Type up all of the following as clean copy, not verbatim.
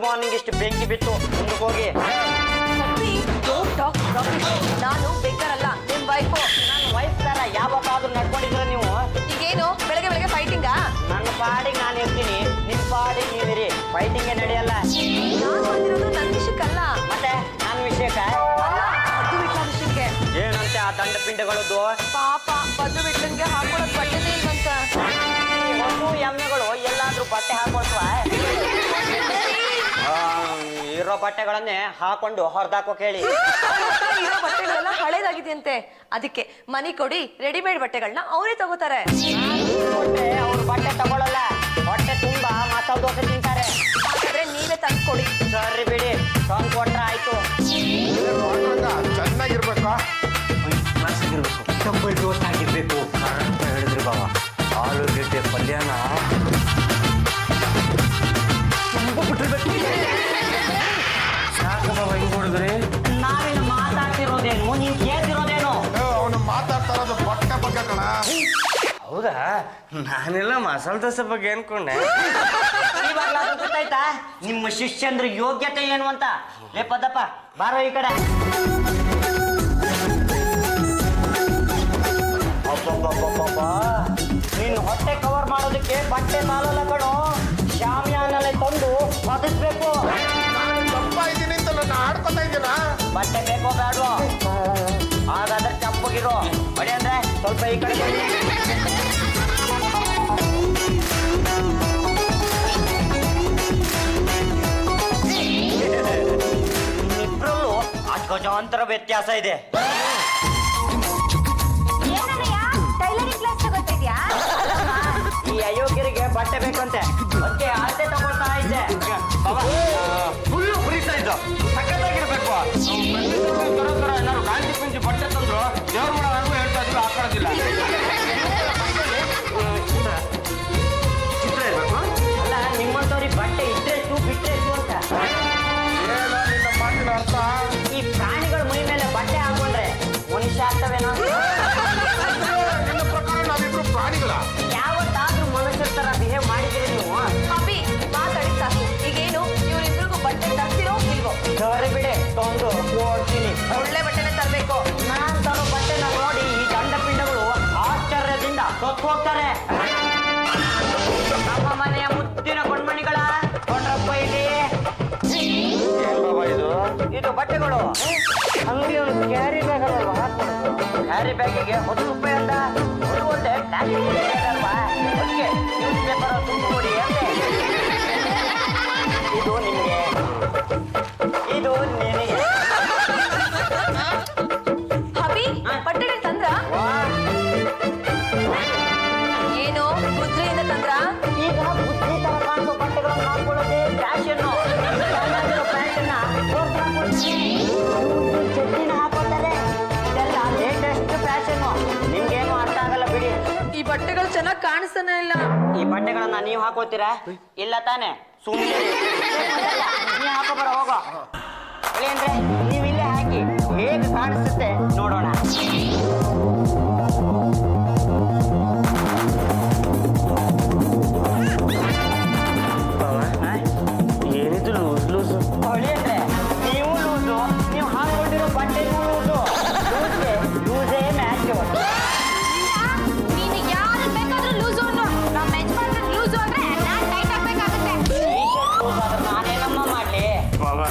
Morning ಇಷ್ಟು ಬೆಂಕಿ ಬಿತ್ತು ಮುಂದಕ್ಕೆ ಹೋಗಿ. ನಾನು ಬೇಕರಲ್ಲ ನಿಮ್ ವೈಫು. ನನ್ನ ವೈಫ್ ತರ ಯಾವತ್ತಾದ್ರೂ ನಡ್ಕೊಂಡಿದ್ರ ನೀವು? ಈಗೇನು ಬೆಳಗ್ಗೆ ಬೆಳಗ್ಗೆ ಫೈಟಿಂಗ? ನನ್ನ ಪಾಡಿಗೆ ನಾನು ಇರ್ತೀನಿ, ನಿಮ್ ಪಾಡಿಗೆ ನೀವಿರಿ. ಫೈಟಿಂಗೇ ನಡೆಯಲ್ಲ. ನಾನು ಬಂದಿರೋದು ನನ್ನ ವಿಷಯಕ್ಕಲ್ಲ, ಮತ್ತೆ ನನ್ನ ವಿಷಯಕ್ಕ ಬದ್ದು ಬಿಟ್ಲ ವಿಷಯಕ್ಕೆ. ಏನಂತೆ ಆ ದಂಡ ಪಿಂಡಗಳದ್ದು? ಪಾಪ ಬದ್ದು ಬಿಟ್ಲನ್ಗೆ ಹಾಕೊಳಕ್ ಬಟ್ಟೆನೇ ಇಲ್ವಂತ. ಹೊಸು ಎಮ್ಮೆಗಳು ಎಲ್ಲಾದ್ರೂ ಬಟ್ಟೆ ಹಾಕೊಳ್ತವ? ಇರೋ ಬಟ್ಟೆಗಳನ್ನೇ ಹಾಕೊಂಡು ಹೊರದಾಕೋ ಕೇಳಿ. ಇರೋ ಬಟ್ಟೆಗಳೆಲ್ಲ ಹಳೇದಾಗಿದೆಯಂತೆ, ಅದಕ್ಕೆ ಮನಿ ಕೊಡಿ ರೆಡಿಮೇಡ್ ಬಟ್ಟೆಗಳನ್ನ ಅವರೇ ತಗೋತಾರೆ. ಅವ್ರ ಬಟ್ಟೆ ತಗೊಳಲ್ಲ, ಹೊಟ್ಟೆ ತುಂಬಾ ಮಸಾಲೆ ದೋಸೆ ತಿಂತಾರೆ. ಹಾಗಾದ್ರೆ ನೀವೇ ತಂದು ಕೊಡಿ. ಸರಿ ಬಿಡಿ, ತಂದು ಕೊಟ್ರೆ ಆಯ್ತು. ಚೆನ್ನಾಗಿರ್ಬೇಕಾ? ಡಬಲ್ ಡೋಸ್ ಆಗಿರ್ಬೇಕು. ಕರೆಕ್ಟ್ ಹೇಳಿದ್ರಿ ಬಾವ. ಆಲೂಗೆಡ್ಡೆ ಪಲ್ಯನ ಸಾಕು ಬಾವ. ಹಿಂಗ್ ಹೊಡಿದ್ರಿ ನಾವೇನು ಮಾತಾಡ್ತಿರೋದೇನು, ನೀವು ಕೇಳ್ತಿರೋದೇನು? ಅವನು ಮಾತಾಡ್ತಾ ಇರೋದು ಬಟ್ಟೆ ಬಗ್ಗೆ ಕಣ. ಹೌದಾ? ನಾನೆಲ್ಲ ಮಸಾಲೆ ದೋಸೆ ಬಗ್ಗೆ ಅನ್ಕೊಂಡೆ. ಇವಾಗ್ಲಾದ್ರೂ ಗೊತ್ತಾಯ್ತಾ ನಿಮ್ಮ ಶಿಷ್ಯಂದ್ರ ಯೋಗ್ಯತೆ ಏನು ಅಂತ? ಲೇ ಪದಪ್ಪ, ಬಾರೋ ಈ ಕಡೆ. ನೀನು ಹೊಟ್ಟೆ ಕವರ್ ಮಾಡೋದಕ್ಕೆ ಬಟ್ಟೆ ಸಾಲಲ್ಲ ಕಣೋ, ಶಾಮಿಯಾನಲ್ಲೇ ತಂದು ಹೊದಿಸ್ಬೇಕು. ನಾನು ದಪ್ಪ ಇದ್ದೀನಿ ಅಂತ ನನ್ನ ಆಡ್ಕೊತಾ ಇದ್ದೀನ. ಬಟ್ಟೆ ಬೇಕೋ ಬೇಡವೋ? ಹಾಗಾದ್ರೆ ಚಪ್ಪಗಿರೋ ಬಡಿ ಅಂದ್ರೆ ಸ್ವಲ್ಪ ಈ ಕಡೆ ಬನ್ನಿ. ಇಬ್ರಲ್ಲೂ ಅಜಗಜಾಂತರ ವ್ಯತ್ಯಾಸ ಇದೆ. ಈ ಅಯೋಗ್ಯರಿಗೆ ಬಟ್ಟೆ ಬೇಕಂತೆ, ಅದಕ್ಕೆ ಅಳತೆ ತಗೊಳ್ತಾ ಇದ್ದೆ. ಫುಲ್ಲು ಫ್ರೀಸ್ ಆಯ್ತು. ಸಖತ್ತಾಗಿರ್ಬೇಕು. ತರ ಏನಾದ್ರು ಕಾಂತಿ ಪಂಚಿ ಬಟ್ಟೆ ತಂದ್ರು ದೇವ್ರ ಮಾಡೋದು ಹೇಳ್ತಾ ಇದ್ವಿ, ಹಾಕೊಳ್ಳೋದಿಲ್ಲ. ಚಿತ್ರ ಇರ್ಬೇಕು. ಅಲ್ಲ, ನಿಮ್ಮಂತವ್ರಿಗೆ ಬಟ್ಟೆ ಇದ್ರೆಷ್ಟು ಬಿಟ್ರೆಷ್ಟು ಅಂತ. ಏನೋ ನಿನ್ನ ಮಾತಿನ ಅರ್ಥ? ಈ ಪ್ರಾಣಿಗಳ ಮೈ ಮೇಲೆ ಬಟ್ಟೆ ಹಾಕೊಂಡ್ರೆ ಮನುಷ್ಯ ಆಗ್ತವೇನೋ? ನಿನ್ನ ಪ್ರಕಾರ ನಾವಿಬ್ರು ಪ್ರಾಣಿಗಳ? ಯಾವತ್ತಾದ್ರೂ ಮನುಷ್ಯರ ತರ ಬಿಹೇವ್ ಮಾಡಿದ್ದೀರಿ ನೀವು? ಅಭಿ ಮಾತಾಡಿ ಸಾಕು. ಈಗೇನು ಇವ್ರಿಬ್ರಿಗೂ ಬಟ್ಟೆ ತರ್ತಿರೋ ಇಲ್ವೋ? ಸರಿ ಬಿಡಿ, ತಂದು ಓಡ್ತೀನಿ. ಒಳ್ಳೆ ಬಟ್ಟೆನೆ ತರ್ಬೇಕು. ನಾನ್ ತರೋ ಬಟ್ಟೆನ ನೋಡಿ ಈ ದಂಡ ಪಿಂಡಗಳು ಆಶ್ಚರ್ಯದಿಂದ ಸತ್ತು ಹೋಗ್ತಾರೆ. ನಮ್ಮ ಮನೆಯ ಮುದ್ದಿನ ಕೊಂಡ್ಮಣಿಗಳ ಕೊಂಡ್ರಪ್ಪ ಇಲ್ಲಿ. ಏನ್ ಬಾಬಾ ಇದು? ಇದು ಬಟ್ಟೆಗಳು. ಅಂಗಡಿ ಒಂದು ಕ್ಯಾರಿ ಬ್ಯಾಗ್ ಅಲ್ವಾ? ಕ್ಯಾರಿ ಬ್ಯಾಗಿಗೆ 10 ರೂಪಾಯಿ ಅಂತ. ಅದು ಒಂದೇ ಪ್ಲಾಸ್ಟಿಕ್ ಬ್ಯಾಗ್ ಅಲ್ವಾ? ಅದಕ್ಕೆ ನ್ಯೂಸ್ ಪೇಪರ್ ತುಂಬ ಕೊಡಿ ಅಂತೆ. ಇದು ನಿಮಗೆ, ಇದು ನಿನಗೆ. ಅಭಿ ಬಟ್ಟೆ ತಂದ್ರ? ಏನು ಗುದ್ರಿಯಿಂದ ತಂದ್ರ? ಈಗ ಬುದ್ಧಿ ತರ ಕಾಣಿಸೋ ಬಟ್ಟೆಗಳನ್ನು ಹಾಕೊಳ್ಳೋದೇ ಫ್ಯಾಷನ್ನು. ಚಡ್ಡಿನ ಹಾಕೋತಾರೆ, ಇದೆಲ್ಲ ಲೇಟೆಸ್ಟ್ ಫ್ಯಾಷನ್ನು. ನಿಮ್ಗೇನು ಅರ್ಥ ಆಗಲ್ಲ ಬಿಡಿ. ಈ ಬಟ್ಟೆಗಳು ಚೆನ್ನಾಗಿ ಕಾಣಿಸ್ತಾನೆ ಇಲ್ಲ. ಈ ಬಟ್ಟೆಗಳನ್ನ ನೀವು ಹಾಕೋತೀರಾ? ಇಲ್ಲ ತಾನೆ? ಸುಮ್ಮನೆ ನೀ ಹಾಕೋಬರ ಹೋಗೋ. ಅಂದ್ರೆ ನೀವು ಇಲ್ಲೇ ಹಾಕಿ ಹೇಗೆ ಕಾಣಿಸುತ್ತೆ ನೋಡೋಣ. ಏನಿದು ಲೂಸ್ ಲೂಸು? ಹೊಳಿ ಅಂದ್ರೆ ನೀವು ಲೂಸು, ನೀವು ಹಾಕೊಂಡಿರೋ ಬಟ್ಟೆನೂ ಲೂಸು. ಲೂಸೇ ಮ್ಯಾಚ್. ನೀನು ಯಾರು ಬೇಕಾದ್ರೂ ಲೂಸು ಅನ್ನು. ನಮ್ಮ ಯಜಮಾನ್ರು ಲೂಸು ಅಂದ್ರೆ ನಾನು ಟೈಟ್ ಆಗ್ಬೇಕಾಗುತ್ತೆ. ನಾನೇನಮ್ಮ ಮಾಡ್ಲಿ? ಬಾಬಾ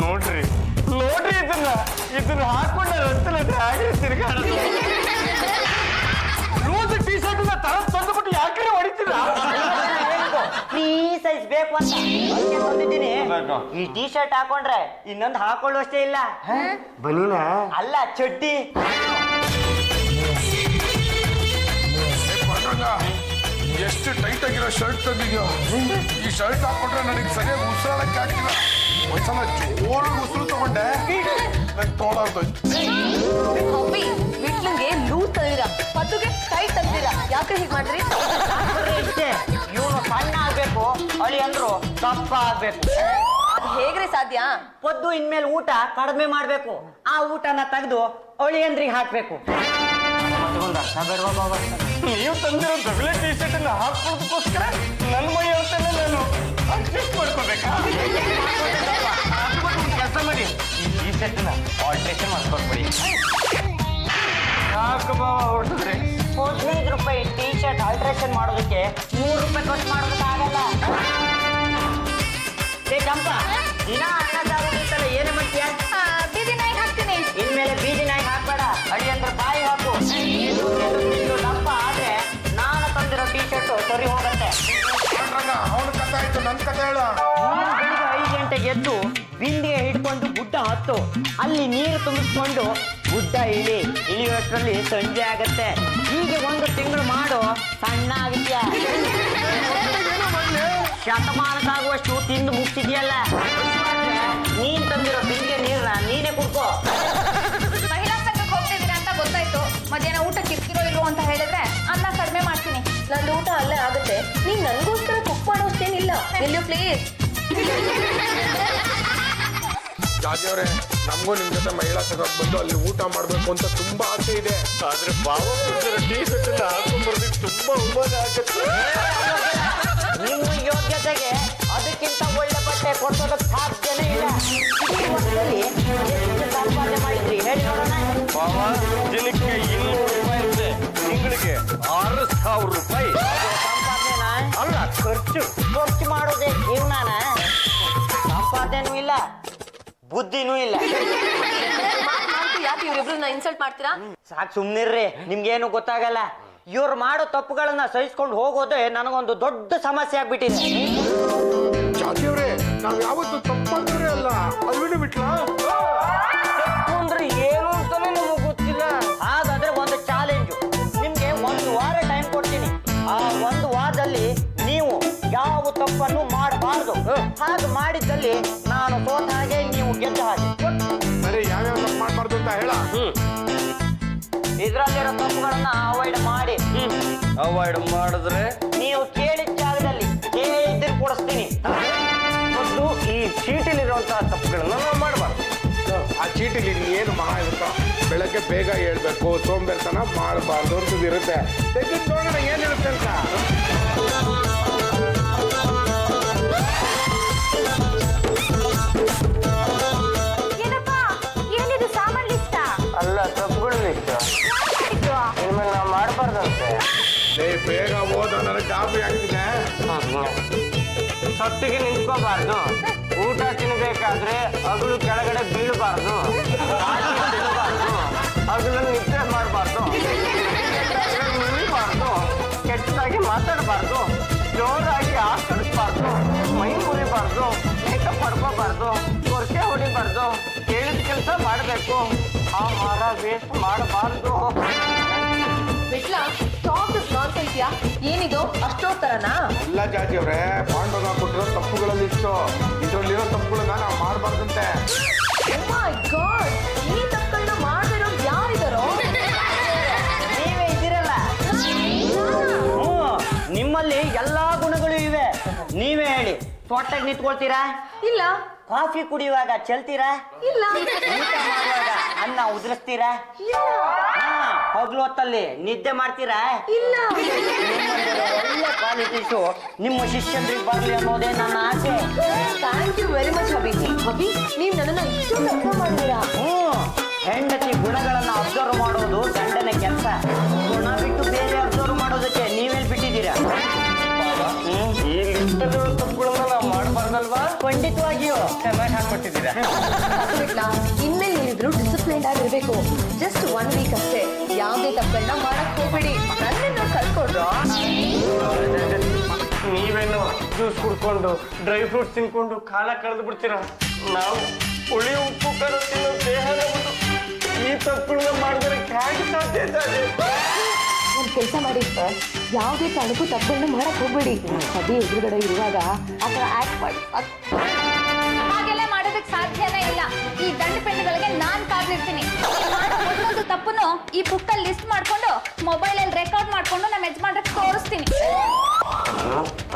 ನೋಡ್ರಿ ನೋಡ್ರಿ, ಇದನ್ನ ಹಾಕೊಂಡ ರಸ್ತೆಲ್ಲ ಹೇಗೆ ತಿರ್ಗಾಡೋದು? ಲೂಸ್ ಟೀ ಶರ್ಟ್ ತಂದುಬಿಟ್ಟು ಯಾಕೆ ಹೊಡಿತೀರಾ? ಫ್ರೀ ಸೈಜ್ ಬೇಕು ಅಂತ ಅದಕ್ಕೆ ತಂದಿದ್ದೀನಿ. ಈ ಟೀ ಶರ್ಟ್ ಹಾಕೊಂಡ್ರೆ ಇನ್ನೊಂದು ಹಾಕೊಳ್ಳುವಷ್ಟೇ ಇಲ್ಲ. ಬನೀನಾ? ಅಲ್ಲ, ಚಡ್ಡಿ. ಎಷ್ಟು ಟೈಟ್ ಆಗಿರೋ ಶರ್ಟ್ ತಂದಿದ್ಯೋ. ಈ ಶರ್ಟ್ ಹಾಕೊಂಡ್ರೆ ನನಗೆ ಸರಿಯಾಗಿ ಉಸಿರಾಡಕ್ಕೆ ಆಗ್ತಿಲ್ಲ. ಒಂದ್ಸಲ ಜೋರಾಗಿ ಉಸಿರು ತಗೊಂಡೆ, ನಂಗೆ ತೋಳಾರ್ದೋಯ್ತು. ಅಭಿ ವಿಟ್ಲಂಗೆ ಲೂಸ್ ತಂದಿರ, ಪದ್ದುಗೆ ಟೈಟ್ ತಂದಿರ. ಯಾಕೆ ಹೀಗೆ ಮಾಡ್ರಿ? ಇಷ್ಟೇ, ಇವನು ಸಣ್ಣ ಆಗ್ಬೇಕು, ಅಳಿ ಅಂದ್ರು ದಪ್ಪ ಆಗ್ಬೇಕು. ಅದು ಹೇಗ್ರೆ ಸಾಧ್ಯ? ಪದ್ದು ಇನ್ಮೇಲೆ ಊಟ ಕಡಿಮೆ ಮಾಡ್ಬೇಕು. ಆ ಊಟನ ತೆಗೆದು ಅಳಿಯಂದ್ರಿಗೆ ಹಾಕ್ಬೇಕು. ನೀವು ತಂದಿರೋ ಡಬ್ಲೆ ಟೀ ಶರ್ಟ್ ಅನ್ನ ಹಾಕೊಳ್ಳೋದಕ್ಕೋಸ್ಕರ ನನ್ನ ಮೈ ಅಂತಾನೆ ನಾನು ಅಡ್ಜಸ್ಟ್ ಮಾಡ್ಕೋಬೇಕಾ? ಶರ್ಟ್ನ ಆಲ್ಟ್ರೇಷನ್ ಮಾಡ್ಕೊಟ್ಬಿಡಿ. ಯಾಕೆ ಬಾವ ಹೊರಟಿದ್ರಿ? 15 ರೂಪಾಯಿ ಟೀ ಶರ್ಟ್ ಆಲ್ಟ್ರೇಷನ್ ಮಾಡೋದಕ್ಕೆ 3 ರೂಪಾಯಿ ಖರ್ಚು ಮಾಡೋದಕ್ಕಾಗಲ್ಲ. ಏ ಚಂಪ, ದಿನ ಅನ್ನ ಸಾರು ಇರ್ತಲ್ಲ, ಏನೇ ಮಾಡ್ತೀಯ? ಬೀದಿ ನಾಯಿಗೆ ಹಾಕ್ತೀನಿ. ಇನ್ಮೇಲೆ ಬೀದಿ ನಾಯಿಗೆ ಹಾಕ್ಬೇಡ, ಅಡಿ ಅಂದ್ರೆ ಬಾಯಿ ಹಾಕು. ಇದು ದಪ್ಪ ಆದ್ರೆ ನಾನು ತಂದಿರೋ ಟೀ ಶರ್ಟ್ ಸರಿ ಹೋಗತ್ತೆ. ಅವನ ಕಥೆ ಆಯ್ತು, ನನ್ನ ಕಥೆ ಹೇಳ. 5 ಗಂಟೆಗೆ ಎದ್ದು ಬಿಂದಿಗೆ ಹಿಡ್ಕೊಂಡು ಗುಡ್ಡ ಹತ್ತು, ಅಲ್ಲಿ ನೀರು ತುಂಬಿಸ್ಕೊಂಡು ಗುಡ್ಡ ಇಳಿಯೋಷ್ಟರಲ್ಲಿ ಸಂಜೆ ಆಗತ್ತೆ. ಹೀಗೆ 1 ತಿಂಗಳು ಮಾಡು, ಸಣ್ಣ ಆಗತ್ಯ. ಶತಮಾನಕ್ಕಾಗುವಷ್ಟು ತಿಂದು ಮುಗ್ಸಿದ್ಯಲ್ಲ. ನೀನ್ ತಂದಿರೋ ಬಿಂದಿಗೆ ನೀರ್ನ ನೀನೇ ಕುಡ್ಕೋ. ಮಹಿಳಾ ಸಂಘಕ್ಕೆ ಹೋಗ್ತಿದ್ದೀರಾ ಅಂತ ಗೊತ್ತಾಯ್ತು. ಮಧ್ಯಾಹ್ನ ಊಟಕ್ಕೆ ಇರ್ತಿರೋ ಇಲ್ವೋ ಅಂತ ಹೇಳಿದ್ರೆ ಅನ್ನ ಕಡಿಮೆ ಮಾಡ್ತೀನಿ. ನಂದು ಊಟ ಅಲ್ಲೇ ಆಗುತ್ತೆ. ನೀನ್ ನನ್ಗೋಸ್ಕರ ಕುಕ್ ಮಾಡೋಷ್ಟೇನಿಲ್ಲ. ಎಲ್ಲಿಯೋ ಪ್ಲೀಸ್. ಜಾಜಿ ಅವರೇ, ನಮಗೂ ನಿಮ್ ಜೊತೆ ಮಹಿಳಾ ಸಂಘಕ್ಕೆ ಬಂದು ಅಲ್ಲಿ ಊಟ ಮಾಡ್ಬೇಕು ಅಂತ ತುಂಬಾ ಆಸೆ ಇದೆ. ಆದ್ರೆ ಬಾವ ಟೀ ಶರ್ಟ್ ಹಾಕೊಂಡ್ಬರ್ಬೇಕು, ತುಂಬಾ ಉಪಯೋಗ ಆಗುತ್ತೆ. ನಿಮ್ಮ ಯೋಗ್ಯತೆಗೆ ಅದಕ್ಕಿಂತ ಒಳ್ಳೆ ಬಟ್ಟೆ ಕೊಡ್ಸೋದಕ್ಕೆ ಸಾಧ್ಯನೇ ಇಲ್ಲ. ಈ ವರ್ಷದಲ್ಲಿ ಎಷ್ಟು ಸಂಪಾದನೆ ಮಾಡಿದ್ರಿ ಹೇಳಿ ನೋಡೋಣ. ಬಾವ ದಿನಕ್ಕೆ 200 ರೂಪಾಯಿ ಇರುತ್ತೆ, ತಿಂಗಳಿಗೆ 6,000 ರೂಪಾಯಿ. ಸಂಪಾದನೆನಾ? ಅಲ್ಲ, ಖರ್ಚು ಮಾಡೋದೇ ಜೀವನಾನ? ಸಂಪಾದನೆನೂ ಇಲ್ಲ, ಬುದ್ಧಿನೂ ಇಲ್ಲ. ಯಾಕೆ ಇವ್ರಿಬ್ರನ್ನ ಇನ್ಸಲ್ಟ್ ಮಾಡ್ತೀರಾ? ಸಾಕು, ಸುಮ್ನಿರ್ರಿ, ನಿಮ್ಗೇನು ಗೊತ್ತಾಗಲ್ಲ. ಇವ್ರು ಮಾಡೋ ತಪ್ಪುಗಳನ್ನ ಸಹಿಸ್ಕೊಂಡು ಹೋಗೋದೇ ನನಗೊಂದು ದೊಡ್ಡ ಸಮಸ್ಯೆ ಆಗ್ಬಿಟ್ಟಿದೆ. ಜಾಜಿ ಅವರೇ, ನಾವ್ ಯಾವತ್ತು ತಪ್ಪಂದ್ರೆ ಅಲ್ಲ, ಅದು ಬಿಡು ಬಿಟ್ಲಾ? ತಪ್ಪು ಅಂದ್ರೆ ಏನು ಅಂತಾನೆ ನಮಗ್ ಗೊತ್ತಿಲ್ಲ. ಹಾಗಾದ್ರೆ ಒಂದು ಚಾಲೆಂಜು, ನಿಮ್ಗೆ 1 ವಾರ ಟೈಮ್ ಕೊಡ್ತೀನಿ. ಆ 1 ವಾರದಲ್ಲಿ ನೀವು ಯಾವ ತಪ್ಪನ್ನು ಮಾಡಬಾರ್ದು. ಹಾಗೆ ಮಾಡಿದ್ದಲ್ಲಿ ನಾನು ಸೋತ ಹಾಗೆ, ನೀವು ಗೆದ್ದ ಹಾಗೆ. ಸರಿ, ಯಾವ್ಯಾವ ತಪ್ಪು ಮಾಡ್ಬಾರ್ದು ಅಂತ ಹೇಳ. ಇದ್ರಲ್ಲಿರೋ ತಪ್ಪುಗಳನ್ನ ಅವಾಯ್ಡ್ ಮಾಡಿ. ಅವಾಯ್ಡ್ ಮಾಡಿದ್ರೆ ನೀವು ಕೇಳಿದ ಜಾಗದಲ್ಲಿ ಕೇಳಿದ್ದು ಕೊಡಿಸ್ತೀನಿ. ಮತ್ತು ಈ ಚೀಟಿಲಿರುವಂತಹ ತಪ್ಪುಗಳನ್ನ ನಾವು ಮಾಡಬಾರ್ದು. ಆ ಚೀಟಿಲಿ ಏನು ಮಹಾ ಇರುತ್ತ, ಬೆಳಗ್ಗೆ ಬೇಗ ಹೇಳ್ಬೇಕು, ಸೋಂಬೇರ್ತನ ಮಾಡಬಾರ್ದು ಅಂತ ಇರುತ್ತೆ. ತೆಗೆದು ನೋಡೋಣ ಏನಿರುತ್ತೆ ಅಂತ. ಏನಪ್ಪ ಏನಿದು ಸಾಮಾನ್ ಲಿಸ್ಟ? ಅಲ್ಲ, ತಪ್ಪುಗಳು ಇತ್ತು, ಇನ್ಮೇಲೆ ನಾವು ಮಾಡಬಾರ್ದಂತೆ. ಬೇಗ ಓದ, ನನಗೆ ಗಾಬರಿ ಆಗ್ತಿದೆ. ಸೊತ್ತಿಗೆ ನಿಂತ್ಕೋಬಾರ್ದು, ಊಟ ತಿನ್ಬೇಕಾದ್ರೆ ಅಗಳು ಕೆಳಗಡೆ ಬೀಳಬಾರ್ದು, ಅಗಳನ್ನ ನಿದ್ದೆ ಮಾಡಬಾರ್ದು, ಮುಳಿಬಾರ್ದು, ಕೆಟ್ಟದಾಗಿ ಮಾತಾಡಬಾರ್ದು, ಜೋರಾಗಿ ಆಟಾಡಿಸ್ಬಾರ್ದು, ಮೈ ಮುರಿಬಾರ್ದು, ಮೇಕಪ್ ಮಾಡ್ಕೋಬಾರ್ದು, ಕೊರಕೆ ಹೊಡಿಬಾರ್ದು, ಕೇಳಿದ ಕೆಲಸ ಮಾಡಬೇಕು, ಆಹಾರ ವೇಸ್ಟ್ ಮಾಡಬಾರ್ದು. ಬಿಟ್ಲಾ ಟಾಕ್ ಇಸ್ ನಾನ್ಸೆನ್ಸ್. ಯಾ ಏನಿದು ಅಷ್ಟೋತ್ತರನಾ? ಇಲ್ಲ ಜಾಜಿ ಅವರೇ, ಪಾಂಡವ ಕೊಟ್ಟಿರೋ ತಪ್ಪುಗಳಲ್ಲಿ ಇತ್ತು. ಇದರಲ್ಲಿರೋ ತಪ್ಪುಗಳನ್ನ ನಾವು ಮಾಡಬಾರ್ದಂತೆ. ಓ ಮೈ ಗಾಡ್, ಈ ತಪ್ಪುಗಳನ್ನ ಮಾಡಿರೋರು ಯಾರಿದಾರೋ? ನೀವೇ ಇದ್ದೀರಲ್ಲ. ನಿಮ್ಮಲ್ಲಿ ಎಲ್ಲಾ ಗುಣಗಳು ಇವೆ. ನೀವೇ ಹೇಳಿ, ತೋಟಕ್ಕೆ ನಿಂತ್ಕೊಳ್ತೀರಾ? ಇಲ್ಲ. ಕಾಫಿ ಕುಡಿಯುವಾಗ ಚೆಲ್ತೀರಾ? ಇಲ್ಲ. ಊಟ ಮಾಡುವಾಗ ಅನ್ನ ಉದುರಿಸ್ತೀರಾ? ಹಗಲು ಹೊತ್ತಲ್ಲಿ ನಿದ್ದೆ ಮಾಡ್ತೀರಾ? ಇಲ್ಲ. ನಿಮ್ಮಲ್ಲಿರೋ ಒಳ್ಳೆ ಕ್ವಾಲಿಟೀಸು ನಿಮ್ಮ ಶಿಷ್ಯಂದ್ರಿಗೆ ಬರಲಿ ಅನ್ನೋದೇ ನನ್ನ ಆಸೆ. Thank you very much Abhi. Abhi, ನೀವು ನನ್ನನ್ನ ಇಷ್ಟೊಂದು ಅರ್ಥ ಮಾಡಿದ್ದೀರಾ. ಹೆಂಡತಿ ಗುಣಗಳನ್ನ ಅಬ್ಸರ್ವ್ ಮಾಡೋದು ಗಂಡನ ಕೆಲಸ. ಗುಣ ಬಿಟ್ಟು ಬೇರೆ ಅಬ್ಸರ್ವ್ ಮಾಡೋದಕ್ಕೆ ನೀವೆಲ್ಲಿ ಬಿಟ್ಟಿದ್ದೀರಾ? ಈ ಲಿಸ್ಟಲ್ಲಿ ತಪ್ಪುಗಳನ್ನ ನಾವು ಮಾಡಬಾರ್ದಲ್ವಾ? ಖಂಡಿತವಾಗಿಯೂ ಚೆನ್ನಾಗಿ ಹಾಕ್ಬಿಟ್ಟಿದ್ದೀರಾ. ಬಿಟ್ಲಾ, ಇನ್ಮೇಲೆ ನೀವಿಬ್ರು ಡಿಸಿಪ್ಲೈನ್ ಆಗಿರ್ಬೇಕು. ಜಸ್ಟ್ 1 ವೀಕ್ ಅಷ್ಟೇ. ಯಾವುದೇ ತಪ್ಪನ್ನ ಮಾಡಕ್ ಹೋಗ್ಬೇಡಿ. ನನ್ನನ್ನ ಕಲ್ತ್ಕೊಡ್ರು. ನೀವೇನು ಜ್ಯೂಸ್ ಕುಡ್ಕೊಂಡು ಡ್ರೈ ಫ್ರೂಟ್ಸ್ ತಿನ್ಕೊಂಡು ಕಾಲ ಕಳೆದು ಬಿಡ್ತೀರಾ? ನಾವು ಹುಳಿ ಉಪ್ಪು ಖಾರ ತಿನ್ನೋ ದೇಹ ನಮ್ಮದು. ಈ ತಪ್ಪುಗಳನ್ನ ಮಾಡಿದ್ರೆ ಹೇಗೆ ಸಾಧ್ಯ ಇದೆ? ಒಂದು ಕೆಲಸ ಮಾಡಿ, ಯಾವುದೇ ಕಾರಣಕ್ಕೂ ತಪ್ಪನ್ನ ಮಾಡಕ್ ಹೋಗ್ಬೇಡಿ. ಅದೇ ಎದುರುಗಡೆ ಇರುವಾಗ ಆ ಥರ ಆಕ್ಟ್ ಮಾಡಿ. ಹಾಗೆಲ್ಲ ಮಾಡೋದಕ್ಕೆ ಸಾಧ್ಯನೇ ಇಲ್ಲ. ಈ ದಂಡ ಪೆಂಡುಗಳಿಗೆ ನಾನ್ ಕಾದಿರ್ತೀನಿ. ಮಾಡೋ ಒಂದೊಂದು ತಪ್ಪನ್ನು ಈ ಬುಕ್ಕಲ್ಲಿ ಲಿಸ್ಟ್ ಮಾಡ್ಕೊಂಡು ಮೊಬೈಲಲ್ಲಿ ರೆಕಾರ್ಡ್ ಮಾಡ್ಕೊಂಡು ನಮ್ಮ ಯಜಮಾನ್ರಿಗೆ ತೋರಿಸ್ತೀನಿ.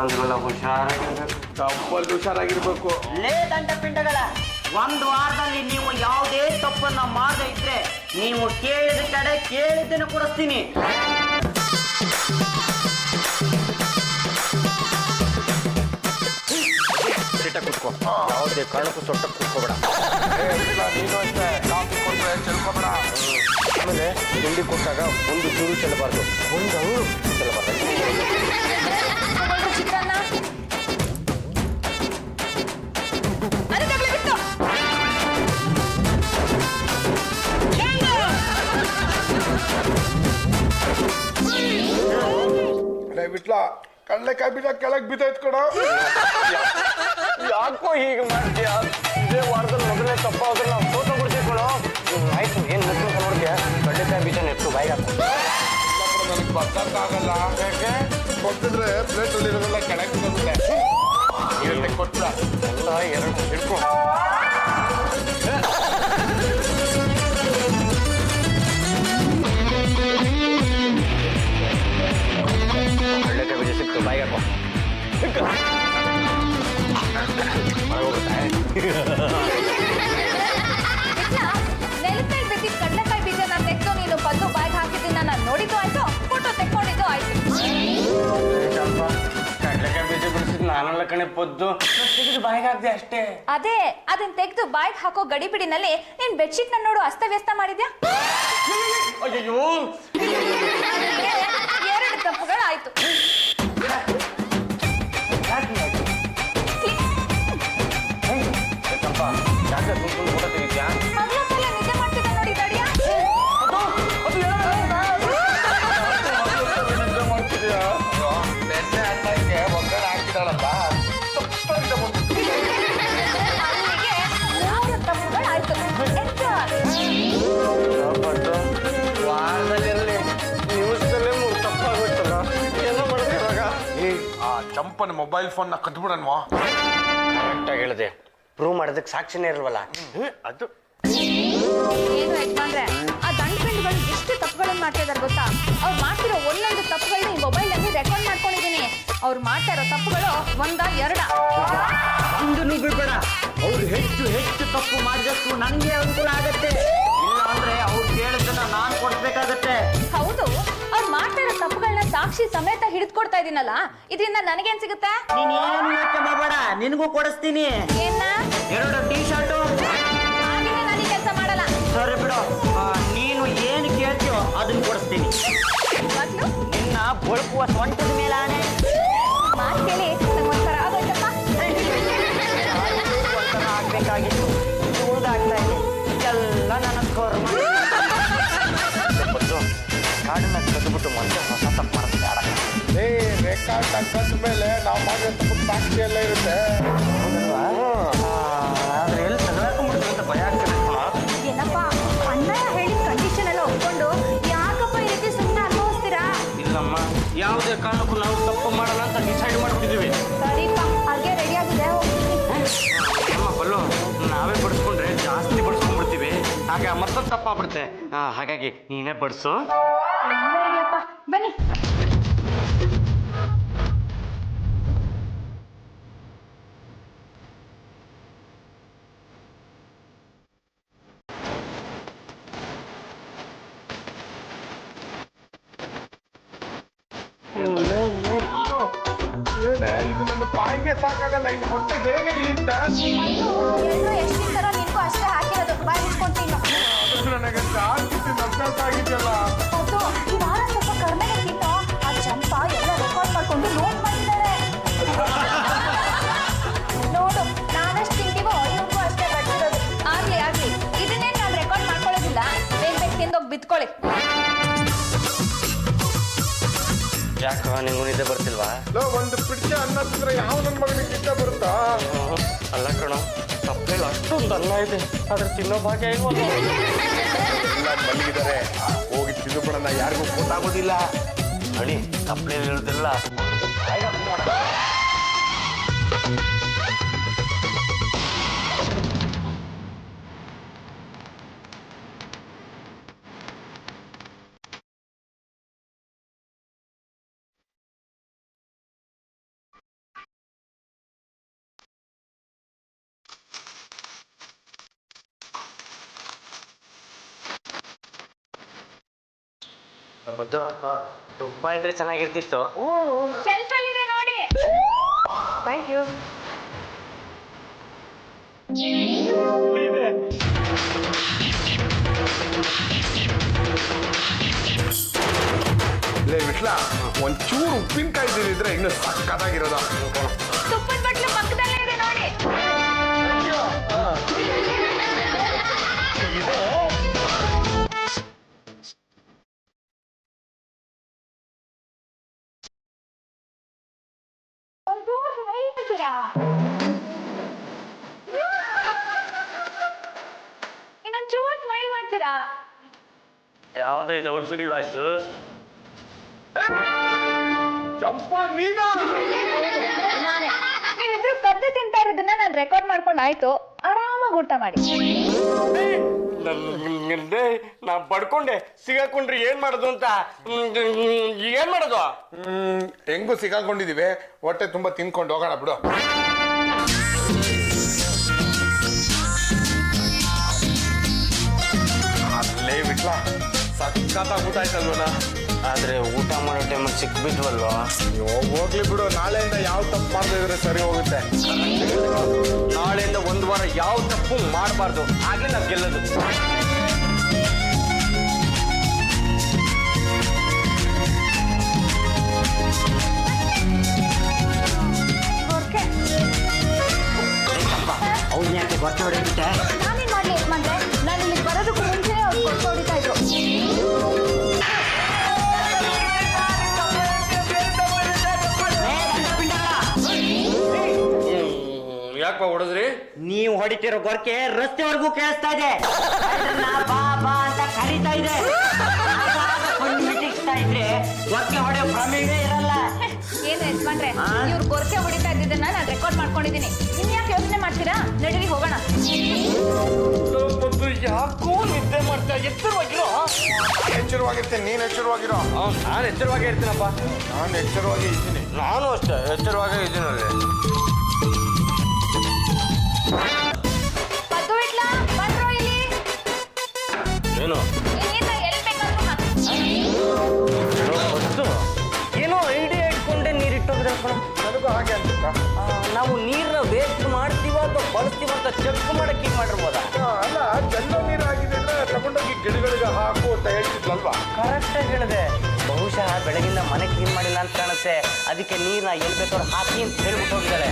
ಅಂದ್ರಲ್ಲ, ಹುಷಾರಾಗಿರ್ಬೇಕು. ತಪ್ಪಲ್ಲಿ ಹುಷಾರಾಗಿರ್ಬೇಕು. ಲೇ ದಂಡ ಪಿಂಡಗಳ, 1 ವಾರದಲ್ಲಿ ನೀವು ಯಾವುದೇ ತಪ್ಪನ್ನ ಮಾಡದೇ ಇದ್ರೆ ನೀವು ಕೇಳಿದ ಕಡೆ ಕೇಳಿದ್ದನ್ನು ಕೊಡಿಸ್ತೀನಿ. ಕುತ್ಕೋ. ಯಾವುದೇ ಕಾರಣಕ್ಕೂ ಸೊಟ್ಟ ಕುತ್ಕೋಬೇಡ. ನೀನು ಅಷ್ಟೇ ಕಾಫಿ ಕೊಟ್ರೆ ಚೆಲ್ಕೋಬೇಡ. ಆಮೇಲೆ ತಿಂಡಿ ಕೊಟ್ಟಾಗ ಒಂದು ಚೂರು ಚೆಲ್ಲಬಾರ್ದು, ಒಂದು ಅವರು ಚೆಲ್ಲಬಾರ್ದು. ತಗೊಳ್ರಿ ಚಿತ್ರಾನ್ನ. ಅರೆ ತಗೊಳ್ಳಿ ಬಿಟ್ಟು. ಬಿಟ್ಲ ಕಡ್ಲೆಕಾಯಿ ಬೀಜ ಕೆಳಗ್ ಬಿದ್ದೈತ್ ಕೊಡ. ಯಾಕೋ ಹೀಗೆ ಮಾಡ್ತೀಯ? ಇದೇ ವಾರದಲ್ಲಿ ಮೊದಲನೇ ತಪ್ಪ ಹೋದ್ರೆ ನಾವು ಫೋಟೋ ಬಿಡ್ತೀವಿ ಕೊಡೋ. ಆಯ್ತು, ಏನು ಮುಟ್ಕೊಂಡು ನೋಡ್ತೀಯ? ಕಡ್ಲೆಕಾಯಿ ಬೀಜ ನೆಟ್ಟು ಬಾಯಿಗೆ ಹಾಕು. ನನಗೆ ಬರ್ತಕ್ಕಾಗಲ್ಲ. ಯಾಕೆ ಕೊಟ್ಟಿದ್ರೆ ಪ್ಲೇಟ್ ಅಲ್ಲಿ ಇರೋದೆಲ್ಲ ಕೆಳಗ್ ಬಿದ್ದೋಗುತ್ತೆ. ನೀರನ್ನೇ ಕೊಟ್ಬಿಡ. ಎಲ್ಲ ಎರಡು ಹಿಡ್ಕೊ. ಕಡ್ಲೆಕಾಯಿ ಬೀಜ ಸಿಕ್ತು, ಬಾಯಿಗೆ ಹಾಕೋ. ನೆಲದ ಮೇಲೆ ಬಿದ್ದಿದ್ದ ಕಡಲೆಕಾಯಿ ಬೀಜನ ತೆಗೆದು ನೀನು ಬಂದು ಬಾಯ್ಗೆ ಹಾಕಿದ್ದನ್ನ ನಾನು ನೋಡಿದ್ದು ಆಯ್ತು, ಫೋಟೋ ತೆಕ್ಕೊಂಡಿದ್ದು ಆಯ್ತು. ಕಡ್ಲೆಕಾಯಿ ಬೀಜ ಬಿಡಿಸಿದ್ ನಾನೆಲ್ಲ ಕಣೆ ಪೊದ್ದು ಬಾಯಿಗೆ ಹಾಕ್ದೆ ಅಷ್ಟೇ. ಅದೇ ಅದನ್ನ ತೆಗೆದು ಬಾಯ್ಗೆ ಹಾಕೋ ಗಡಿಬಿಡಿನಲ್ಲಿ ನೀನ್ ಬೆಡ್ಶೀಟ್ ನ ನೋಡು ಅಸ್ತವ್ಯಸ್ತ ಮಾಡಿದ್ಯಾ. ಅಯ್ಯೋ, ಎರಡು ತಪ್ಪುಗಳಾಯ್ತು. ಯಾಕೆ ಸುಮ್ಮನೆ ಫೋಟೋ ತೆಗಿದ್ಯಾ? ಮಗಳಪ್ಪಲ್ಲ ನಿದ್ದೆ ಮಾಡ್ತಿದ್ದ ನೋಡಿ ತಡಿಯಾ. ನೆನ್ನೆ ಅನ್ನಕ್ಕೆ ಒಗ್ಗರಣೆ ಹಾಕಿದಾಳಲ್ಲ. ಅಲ್ಲಿಗೆ 3 ತಪ್ಪುಗಳಾಯ್ತು. ವಾರದಲ್ಲಿ ನ್ಯೂಸ್ದಲ್ಲೇ 3 ತಪ್ಪಾಗೋಯ್ತಲ್ಲ, ಏನೋ ಮಾಡಿದೆ ಇವಾಗ. ಆ ಚಂಪನ ಮೊಬೈಲ್ ಫೋನ್ ನ ಕದ್ಬಿಡನ್ವಾ. ಕರೆಕ್ಟಾಗಿ ಹೇಳಿದೆ. ಪ್ರೂವ್ ಮಾಡೋದಕ್ಕೆ ಸಾಕ್ಷಿನೇ ಇರಲ್ವಲ್ಲ. ಅದು ಏನು ಯಜಮಾನ್ರೆ, ಆ ದಂಡಗಳು ಎಷ್ಟು ತಪ್ಪುಗಳನ್ನು ಮಾಡ್ತಾ ಇದಾರೆ ಗೊತ್ತಾ? ಅವ್ರು ಮಾಡ್ತಿರೋ ಒಂದೊಂದು ತಪ್ಪುಗಳನ್ನ ಈ ಮೊಬೈಲ್ ನಲ್ಲಿ ರೆಕಾರ್ಡ್ ಮಾಡ್ಕೊಂಡಿದ್ದೀನಿ. ಅವ್ರು ಮಾಡ್ತಾ ಇರೋ ತಪ್ಪುಗಳು 1 2. ಹಿಂದೂ ಬಿಡ್ಬೇಡ. ಅವ್ರು ಹೆಚ್ಚು ಹೆಚ್ಚು ತಪ್ಪು ಮಾಡಿದಷ್ಟು ನನಗೆ ಅನುಕೂಲ ಆಗತ್ತೆ. ಇಲ್ಲ ಅಂದ್ರೆ ಅವ್ರು ಕೇಳಿದ್ದನ್ನ ನಾನು ಕೊಡ್ಬೇಕಾಗತ್ತೆ. ಹೌದು, ಅವ್ರು ಮಾಡ್ತಾ ಇರೋ ತಪ್ಪುಗಳನ್ನ ಸಾಕ್ಷಿ ಸಮೇತ ಹಿಡಿದುಕೊಡ್ತಾ ಇದೀನಲ್ಲ, ಇದರಿಂದ ನನಗೇನ್ ಸಿಗುತ್ತೆ? ನೀನ್ ಏನು ಯೋಚನೆ ಮಾಡಬೇಡ, ನಿನಗೂ ಕೊಡಿಸ್ತೀನಿ. ಏನ 2 ಟೀ ಶರ್ಟು. ಹಾಗೆಯೇ ನಾನು ಈ ಕೆಲಸ ಮಾಡಲ್ಲ. ಸರಿ ಬಿಡು, ನೀನು ಏನು ಕೇಳ್ತೀಯೋ ಅದನ್ನ ಕೊಡಿಸ್ತೀನಿ. ಮೊದ್ಲು ನಿನ್ನ ಬಳುಕುವ ಸೊಂಟದ ಮೇಲೆ ಆನೆ. ಮಾತು ಕೇಳಿ ನಂಗೊಂಥರ ಆಗೋಯ್ತಪ್ಪ. ಒಂಥರ ಆಗ್ಬೇಕಾಗಿತ್ತು, ಉಳ್ದಾಗ್ತಾ ಇದೆ. ಎಲ್ಲ ನನ್ನ ಕರ್ಮ. ಕಾಡನ್ನ ಕದ್ಬಿಟ್ಟು ಮತ್ತೆ ಹೊಸ ತಪ್ಪು ಮಾಡ್ತೀನಿ ಆಡ. ರೆಕಾರ್ಡ್ ತಕ್ಕಂತ ಮೇಲೆ ನಾವು ಮಾಡಿರೋ ತಪ್ಪು ಸಾಕ್ಷಿ ಎಲ್ಲ ಇರುತ್ತೆ. ಆದ್ರೆ ಎಲ್ಲಿ ತಗೊಳಕೊಂಡ್ಬಿಡ್ತೀವಿ ಅಂತ ಭಯ ಆಗ್ತದೆ. ಏನಪ್ಪ ಅಣ್ಣಯ್ಯ ಹೇಳಿದ ಕಂಡೀಷನ್ ಎಲ್ಲ ಒಪ್ಕೊಂಡು ಯಾಕಪ್ಪ ಈ ರೀತಿ ಸುಮ್ಮನೆ ಅನುಭವಿಸ್ತೀರಾ? ಇಲ್ಲಮ್ಮ, ಯಾವುದೇ ಕಾರಣಕ್ಕೂ ನಾವು ತಪ್ಪು ಮಾಡಲ್ಲ ಅಂತ ಡಿಸೈಡ್ ಮಾಡ್ತಿದ್ದೀವಿ. ಸರಿಪ್ಪ, ಅಡುಗೆ ರೆಡಿ ಆಗಿದೆ, ಹೋಗ್ತೀನಿ. ಅಮ್ಮ ಬಲ್ಲು, ನಾವೇ ಬಡಿಸ್ಕೊಂಡ್ರೆ ಜಾಸ್ತಿ ಬಡಿಸ್ಕೊಂಡ್ಬಿಡ್ತೀವಿ, ಆಗ ಮತ್ತೊಂದು ತಪ್ಪಾಗ್ಬಿಡುತ್ತೆ. ಹಾಗಾಗಿ ನೀನೇ ಬಡಿಸು. ರೆಡಿಯಪ್ಪ, ಬನ್ನಿ. ಇದು ನನ್ನ ಬಾಯಿಗೆ ಸಾಕಾಗಲ್ಲ. ಇದು ಹೊಟ್ಟೆ ಬೇಗ ಇಳಿಯುತ್ತಾ? ಎಲ್ಲರೂ ಎಷ್ಟು ತಿಂತಾರೋ ನಿನ್ಗೂ ಅಷ್ಟೇ ಹಾಕಿರೋದು. ಬಾಯ್ ಮುಚ್ಕೊಂತೀನಿ. ನನಗೆ ಜಾಸ್ತಿ ತಿಂದು ಅಭ್ಯಾಸ ಆಗಿದೆಯಲ್ಲ. ಹೌದು, ಈ ವಾರ ಸ್ವಲ್ಪ ಕಡಿಮೆ ತಿನ್ನೋ. ಆ ಚಂಪ ಎಲ್ಲ ರೆಕಾರ್ಡ್ ಮಾಡ್ಕೊಂಡು ನೋಟ್ ಮಾಡಿದ್ದಾರೆ. ನೋಡು, ನಾವೆಷ್ಟು ತಿಂತೀವೋ ಇವ್ರಿಗೂ ಅಷ್ಟೇ ಬರ್ತಿರೋದು. ಆಗ್ಲಿ ಆಗ್ಲಿ, ಇದನ್ನೇ ನಾನು ರೆಕಾರ್ಡ್ ಮಾಡ್ಕೊಳ್ಳೋದಿಲ್ಲ. ಬೇಗ ಬೇಗ ತಿಂದೋಗಿ ಬಿತ್ಕೊಳ್ಳಿ. ಯಾಕೆ ನಿಂಗೂ ನಿದ್ದೆ ಬರ್ತಿಲ್ವಾ? ಒಂದು ಪಿಡ್ಚ ಅನ್ನ ತಿಂದ್ರೆ ಯಾವ ನನ್ನ ಮಗನಿಗೆ ಇಷ್ಟ ಬರುತ್ತಾ? ಅಲ್ಲ ಕಣೋ, ತಪ್ಪಲೆಲ್ಲ ಅಷ್ಟೊಂದು ಅನ್ನ ಇದೆ, ಆದ್ರೆ ತಿನ್ನೋ ಭಾಗ್ಯ ಇಲ್ವಲ್ಲ. ಎಲ್ಲ ಮಲಗಿದ್ದಾರೆ, ಹೋಗಿ ತಿಂದುಬಿಡೋಣ, ಯಾರಿಗೂ ಗೊತ್ತಾಗೋದಿಲ್ಲ. ನೋಡಿ, ತಪ್ಪಲೇಲಿ ಇರೋದಿಲ್ಲ. ತುಪ್ಪ ಇದ್ರೆ ಚೆನ್ನಾಗಿರ್ತಿತ್ತು. ಸೆಲ್ಫಲ್ಲಿದೆ ನೋಡಿ. Thank you. ಲೇ ವಿಟ್ಲ ಒಂಚೂರು ಉಪ್ಪಿನಕಾಯಿ ತಿಂದಿದ್ರೆ ಇನ್ನು ಸಕ್ಕತ್ತಾಗಿರೋದ. ತುಪ್ಪದ ಬಟ್ಲು ಪಕ್ಕದಲ್ಲೇ ಇದೆ ನೋಡಿ. ಇನ್ನೊಂಚೂರು ಸ್ಮೈಲ್ ಮಾಡ್ತೀರಾ? ಯಾವುದೇ ಆಯ್ತು ಚಂಪಾ ನೀನಾ? ನಾನೇ. ನೀವಿಬ್ರು ಕದ್ದು ತಿಂತಾ ಇರೋದನ್ನ ನಾನು ರೆಕಾರ್ಡ್ ಮಾಡ್ಕೊಂಡು ಆಯ್ತು. ಆರಾಮಾಗಿ ಊಟ ಮಾಡಿ. ನಾ ಬಡ್ಕೊಂಡೆ ಸಿಗಾಕೊಂಡ್ರಿ ಏನ್ ಮಾಡೋದು ಅಂತ. ಏನ್ ಮಾಡೋದು? ಹೆಂಗು ಸಿಗಾಕೊಂಡಿದೀವಿ, ಹೊಟ್ಟೆ ತುಂಬಾ ತಿನ್ಕೊಂಡು ಹೋಗೋಣ ಬಿಡು. ಅಲ್ಲೇ ಬಿಟ್ಲ ಸಕ್ಕತ್ತಾಗಿ ಊಟ ಆಯ್ತಲ್ವನ? ಆದ್ರೆ ಊಟ ಮಾಡೋ ಟೈಮಲ್ಲಿ ಸಿಕ್ಬಿಟ್ವಲ್ವಾ? ಹೋಗ್ಲಿ ಬಿಡು, ನಾಳೆಯಿಂದ ಯಾವ ತಪ್ಪು ಮಾಡದಿದ್ರೆ ಸರಿ ಹೋಗುತ್ತೆ. ನಾಳೆಯಿಂದ ಒಂದು ವಾರ ಯಾವ ತಪ್ಪು ಮಾಡಬಾರ್ದು, ಆಗ್ಲೇ ನಾವ್ ಗೆಲ್ಲೋದು. ಅವ್ನು ಯಾಕೆ ಗೊತ್ತ ಹೊಡೆಯುತ್ತೆ? ನಾನೇನ್ ಮಾಡ್ಲಿ ಯಜಮಾನ್ರೆ? ನಾನು ಇಲ್ಲಿ ಬರೋದಕ್ಕೂ ಮುಂಚೆನೆ ಅವ್ರು ಕೊಟ್ಟು ಹೊಡಿತಾ ಇದ್ರು. ಯಾಕಪ್ಪ ಹೊಡೆದ್ರಿ? ನೀವು ಹೊಡಿತಿರೋ ಗೊರಕೆ ರಸ್ತೆವರೆಗೂ ಕೇಳಿಸ್ತಾ ಇದೆ. ಅದನ್ನ ಬಾ ಬಾ ಅಂತ ಕರೀತಾ ಇದೆ. ಒಂದು ಮಿಟಿಕ್ಸ್ತಾ ಇದ್ರೆ ಗೊರಕೆ ಹೊಡೆಯೋ ಪ್ರಮೇಯವೇ ಇರಲ್ಲ. ಏನು ಯಜಮಾನ್ರೆ, ಇವ್ರು ಗೊರಕೆ ಹೊಡಿತಾ ಇದ್ದಿದ್ದನ್ನ ನಾನು ರೆಕಾರ್ಡ್ ಮಾಡ್ಕೊಂಡಿದ್ದೀನಿ. ಇನ್ಯಾಕೆ ಯೋಚನೆ ಮಾಡ್ತೀರಾ? ನಡೀರಿ ಹೋಗೋಣ. ಯಾಕೋ ನಿದ್ದೆ ಮಾಡ್ತಾ ಎಚ್ಚರವಾಗಿರೋ. ಎಚ್ಚರವಾಗಿರ್ತೇನೆ, ನೀನ್ ಎಚ್ಚರವಾಗಿರೋ. ನಾನು ಎಚ್ಚರವಾಗೇ ಇರ್ತೀನಪ್ಪ. ನಾನು ಎಚ್ಚರವಾಗಿ ಇದ್ದೀನಿ. ನಾನು ಅಷ್ಟೇ ಎಚ್ಚರವಾಗೇ ಇದ್ದೀನಲ್ಲಿ. ಪದ್ದು ಇಟ್ಲಾ ಬಂದ್ರು ಇಲ್ಲಿ. ಏನು ಇಲ್ಲಿಂದ ಎಲ್ಲಿ ಬೇಕಾದ್ರೂ ಹಾಕಿ. ಏನೋ ಐಡಿಯಾ ಇಟ್ಕೊಂಡೆ ನೀರಿಟ್ಟೋದ್ರೆ ನನಗೂ ಹಾಗೆ ಅನ್ಸುತ್ತ. ನಾವು ನೀರನ್ನ ವೇಸ್ಟ್ ಮಾಡ್ತೀವ ಅಥವಾ ಬಳಸ್ತೀವ ಅಂತ ಚೆಕ್ ಮಾಡಕ್ಕೆ ಹೀಗೆ ಮಾಡಿರ್ಬೋದಾ? ಅಲ್ಲ, ಚೆಲ್ಲೋ ನೀರು ಆಗಿದೆ ಅಂದ್ರೆ ತಗೊಂಡೋಗಿ ಗಿಡಗಳಿಗೆ ಹಾಕು ಅಂತ ಹೇಳ್ತಿದ್ಲಲ್ವಾ? ಕರೆಕ್ಟಾಗಿ ಹೇಳಿದೆ. ಬಹುಶಃ ಬೆಳಗಿಂದ ಮನೆ ಕ್ಲೀನ್ ಮಾಡಿಲ್ಲ ಅಂತ ಕಾಣುತ್ತೆ. ಅದಕ್ಕೆ ನೀರನ್ನ ಎಲ್ಲಿ ಬೇಕಾದ್ರೂ ಹಾಕಿ ಅಂತ ಹೇಳ್ಬಿಟ್ಟು ಹೋಗಿದ್ದಾಳೆ.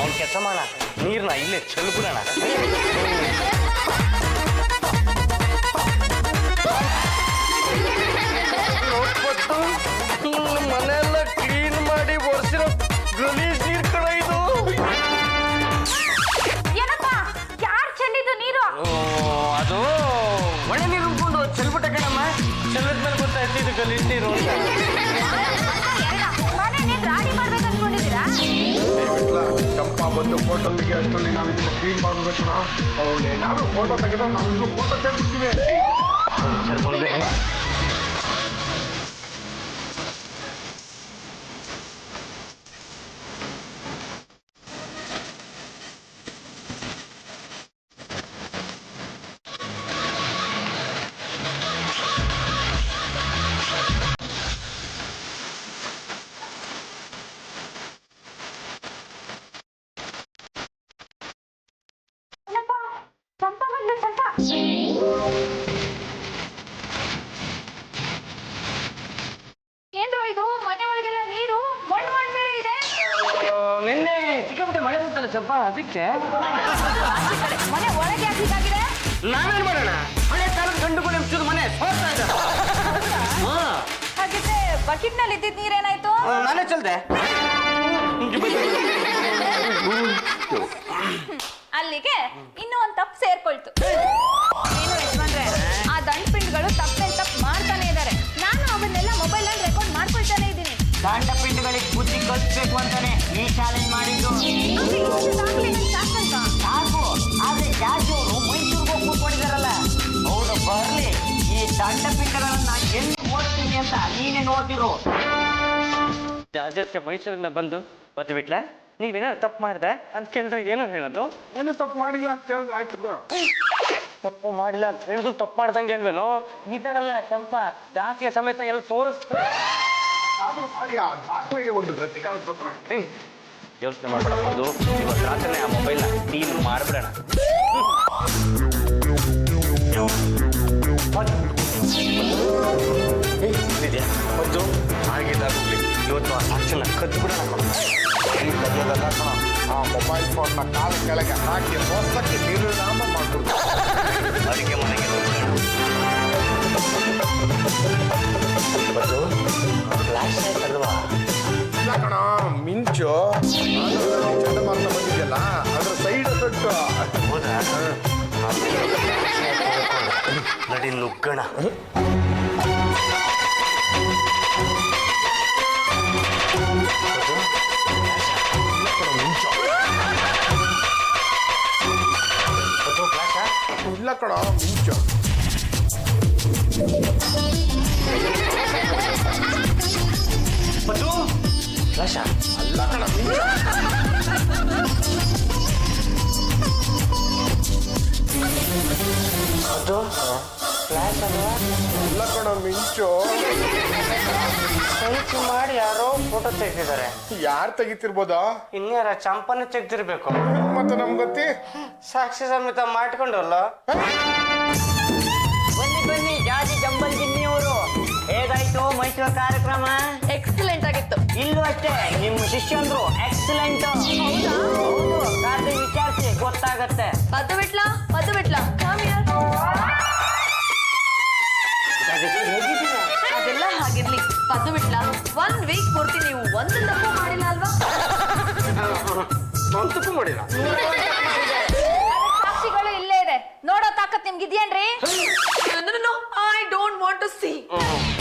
ಅವ್ನು ಕೆಲಸ ಮಾಡೋಣ, ನೀರನ್ನ ಇಲ್ಲೇ ಚೆಲ್ಬಿಡೋಣ. ಮನೆಯೆಲ್ಲ ಕ್ಲೀನ್ ಮಾಡಿ ಒರೆಸಿರೋ ಗಲೀಜ್ ನೀರ್ ಕಣ ಇದು. ಏನಪ್ಪ ಯಾರು ಚೆಲ್ಲಿದ್ದು ನೀರು? ಅದು ಒಳ್ಳೆ ನೀರು ಉಳ್ಕೊಂಡು ಚೆಲ್ಬಿಟ್ಟ ಕಣಮ್ಮ. ಚೆಲ್ಲದ ಮೇಲೆ ಗೊತ್ತಾಯ್ತು ಇದು ಗಲೀಜ್ ನೀರು ಅಂತ. ಮನೆ ನೀನ್ ರಾಡಿ ಮಾಡ್ಬೇಕು ಅನ್ಕೊಂಡಿದ್ದೀರಾ? ಚಂಪಾ ಬಂದು ಫೋಟೋ ತೆಗಿ ಅಷ್ಟರಲ್ಲಿ ನಾವು ಇದನ್ನು ಕ್ಲೀನ್ ಮಾಡಬೇಕು. ಅವಳು ಏನಾದ್ರು ಫೋಟೋ ತೆಗೆದ್ರೆ ನಾವು ಫೋಟೋ ತೆಗಿಸ್ತೀವಿ. ಚಂಪ ಬಂದು ಚಂಪ. ಏನು ಇದು? ಮನೆ ಒಳಗೆಲ್ಲ ನೀರು ಮಣ್ಣು ಮಣ್ಣು ಇದೆ. ನಿನ್ನೆ ಸಿಕ್ಕಾಪಟ್ಟೆ ಮಳೆ ಬಂತಲ್ಲ ಸ್ವಲ್ಪ, ಅದಕ್ಕೆ ಮನೆ ಒಳಗೆ ಹಾಕಿದ್ದಾಗಿದೆ. ನಾವೇನ್ ಮಾಡೋಣ? ಹಳೆ ಕಾಲದ ಗಂಡುಗಳು ಎಬ್ಸಿದ ಮನೆ ಸೋರ್ತಾ ಇದೆ. ಹಾಗಿದ್ರೆ ಬಕೆಟ್ ನಲ್ಲಿ ಇದ್ದಿದ್ ನೀರೇನಾಯ್ತು? ನಾನೇ ಚಲ್ದೆ. ಅಲ್ಲಿಗೆ ಇನ್ನೂ ಒಂದ್ ತಪ್ಪು ಸೇರ್ಕೊಳ್ತು. ಏನು ಯಜಮಾನ್ರೆ, ಆ ದಂಡ ಪಿಂಡ್ಗಳು ತಪ್ಪೇನ್ ತಪ್ಪು ಮಾಡ್ತಾನೆ ಇದ್ದಾರೆ. ನಾನು ಅವನ್ನೆಲ್ಲ ಮೊಬೈಲ್ ಅಲ್ಲಿ ರೆಕಾರ್ಡ್ ಮಾಡ್ಕೊಳ್ತಾನೆ ಇದ್ದೀನಿ. ದಂಡ ಪಿಂಡಗಳಿಗೆ ಬುದ್ಧಿ ಕಲಿಸ್ಬೇಕು ಅಂತಾನೆ ಈ ಚಾಲೆಂಜ್ ಮಾಡಿದ್ದು. ಸಾಕು, ಆದ್ರೆ ಜಾಜಿ ಅವರು ಮೈಸೂರಿಗೆ ಹೋಗಿ ಕೂತ್ಕೊಂಡಿದಾರಲ್ಲ, ಹೌದು ಬರ್ಲಿ. ಈ ದಂಡ ಪಿಂಡಗಳನ್ನ ಎಲ್ಲಿ ಓದ್ತೀನಿ ಅಂತ ನೀನೇ ನೋಡ್ತಿರು. ಜಾಜಕ್ಕೆ ಮೈಸೂರಿಂದ ಬಂದು ಬಿಟ್ಲ ನೀವೇನಾದ್ರು ತಪ್ಪು ಮಾಡಿದೆ ಅಂತ ಕೇಳಿದ್ರೆ ಏನೋ ಹೇಳೋದು? ಏನು ತಪ್ಪು ಮಾಡಿಲ್ಲ ಅಂತ ಹೇಳಿದ್ರೆ ಆಯ್ತು. ತಪ್ಪು ಮಾಡಿಲ್ಲ ಅಂತ ಹೇಳಿದ್ರು ತಪ್ಪು ಮಾಡ್ದಂಗೆ ಅಲ್ವೇನೋ? ಈ ಥರ ಎಲ್ಲ ಸ್ವಲ್ಪ ಜಾತಿಯ ಸಮೇತ ಎಲ್ಲ ತೋರಿಸ್ತಾರೆ. ಒಂದು ಗತಿ ಯೋಚನೆ ಮಾಡ್ಬಿಡಬಹುದು. ಇವತ್ತು ರಾತ್ರಿ ಆ ಮೊಬೈಲ್ನ ಡೀಲ್ ಮಾಡ್ಬಿಡೋಣ. ಒಂದು ಆಗಿದ್ದಾಗಲಿ ಇವತ್ತು ಆ ಸಾಕ್ಷಿನ ಕದ್ದು ಬಿಡೋಣ. ಕದಿಯೋದಲ್ಲ ಕಣ, ಆ ಮೊಬೈಲ್ ಫೋನ್ನ ಕಾಲ ಕೆಳಗೆ ಹಾಕಿ ಹೊಸಕ್ಕೆ ನಿರ್ನಾಮ ಮಾಡ್ಬಿಡ್ತು. ಅದಕ್ಕೆ ಮನೆಗೆ ಫ್ಲಾಶ್ ಲೈಟ್ ಅಲ್ವಾ? ಇಲ್ಲ ಕಣ, ಮಿಂಚು ಚಂಡಮಾರುತ ಬಂದಿದೆಯಲ್ಲ ಅದ್ರ ಸೈಡ್ ಎಫೆಕ್ಟ್. ಹೌದಾ? ನಡಿ ನುಗ್ಗಣ. ಇಲ್ಲ ಕಣ, ಮಿಂಚು. ಫ್ಲಾಶ ಅಲ್ಲ ಕಣ, ಮಿಂಚು. ಅದು ಫ್ಲಾಶ್ ಅಲ್ವಾ? ಇಲ್ಲ ಕಣ, ಮಿಂಚು. ಸೆಲ್ಫಿ ಮಾಡಿ ಯಾರೋ ಫೋಟೋ ತೆಗ್ದಿದ್ದಾರೆ. ಯಾರು ತೆಗಿತಿರ್ಬೋದಾ? ಇನ್ಯಾರ ಚಂಪನ ತೆಗ್ದಿರ್ಬೇಕು. ಮತ್ತೆ ನಮ್ ಗೊತ್ತಿ ಸಾಕ್ಷಿ ಸಮೇತ ಮಾಡ್ಕೊಂಡಲ್ಲ. ಬನ್ನಿ ಬನ್ನಿ ಜಾಜಿ ಜಂಬಲ್ ಗಿನ್ನಿಯವರು. ಹೇಗಾಯ್ತು ಮೈಸೂರು ಕಾರ್ಯಕ್ರಮ? ಎಕ್ಸಲೆಂಟ್ ಆಗಿತ್ತು. ಇಲ್ಲೂ ಅಷ್ಟೇ, ನಿಮ್ಮ ಶಿಷ್ಯಂದ್ರು ಎಕ್ಸಲೆಂಟ್. ಹೌದು, ಖಾತೆ ವಿಚಾರಿಸಿ ಗೊತ್ತಾಗತ್ತೆ. ಮದ್ದು ಬಿಟ್ಲಾ ಅದೆಲ್ಲ ಹಾಗಿರ್ಲಿ. ಪದ್ದು ಬಿಟ್ಲಾ 1 ವೀಕ್ ಪೂರ್ತಿ ನೀವು ಒಂದು ತಪ್ಪು ಮಾಡಿಲ್ಲ ಅಲ್ವಾ? ಒಂದು ತಪ್ಪು ಮಾಡಿಲ್ಲ. ಸಾಕ್ಷಿಗಳು ಇಲ್ಲೇ ಇದೆ, ನೋಡೋ ತಾಕತ್ ನಿಮ್ಗಿದ್ಯೇನ್ರಿ? I don't want to see.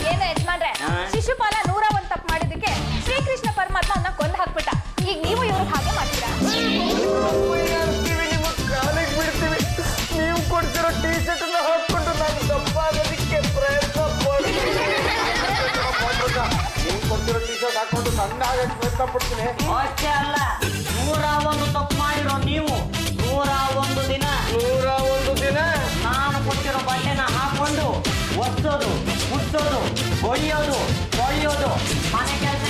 ಏನು ಯಜಮಾನ್ರೆ, ಶಿಶುಪಾಲ 101 ತಪ್ಪು ಮಾಡಿದಕ್ಕೆ ಶ್ರೀಕೃಷ್ಣ ಪರಮಾತ್ಮ ಅವನ್ನ ಕೊಂದು ಹಾಕ್ಬಿಟ್ಟ. ಈಗ ನೀವು ಇವ್ರಿಗೆ ಹಾಗೆ ಮಾಡ್ತೀರಾ? ಕಾಲಿಗೆ ಬಿಡ್ತೀವಿ. ನೀವು ಕೊಡ್ತಿರೋ ಟೀ ಶರ್ಟ್ ಹಾಕೊಂಡು ನಾನು ತಪ್ಪಾಗೋದಕ್ಕೆ ಪ್ರಯತ್ನ ಪಡ್ತೀನಿ. ನೀನ್ ಕೊಡ್ತಿರೋ ಟೀ ಶರ್ಟ್ ಹಾಕೊಂಡು ಸಣ್ಣ ಆಗಕ್ಕೆ ಪ್ರಯತ್ನ ಪಡ್ತೀನಿ. ಅಷ್ಟೇ ಅಲ್ಲ, 101 ತಪ್ಪು ಮಾಡಿರೋ ನೀವು 101 ದಿನ 101 ದಿನ ನಾನು ಕೊಟ್ಟಿರೋ ಬಟ್ಟೆನ ಹಾಕೊಂಡು ಒತ್ತೋದು, ಮುಟ್ಟೋದು, ಹೊಡಿಯೋದು, ತೊಳೆಯೋದು, ಮನೆ ಕೆಲಸ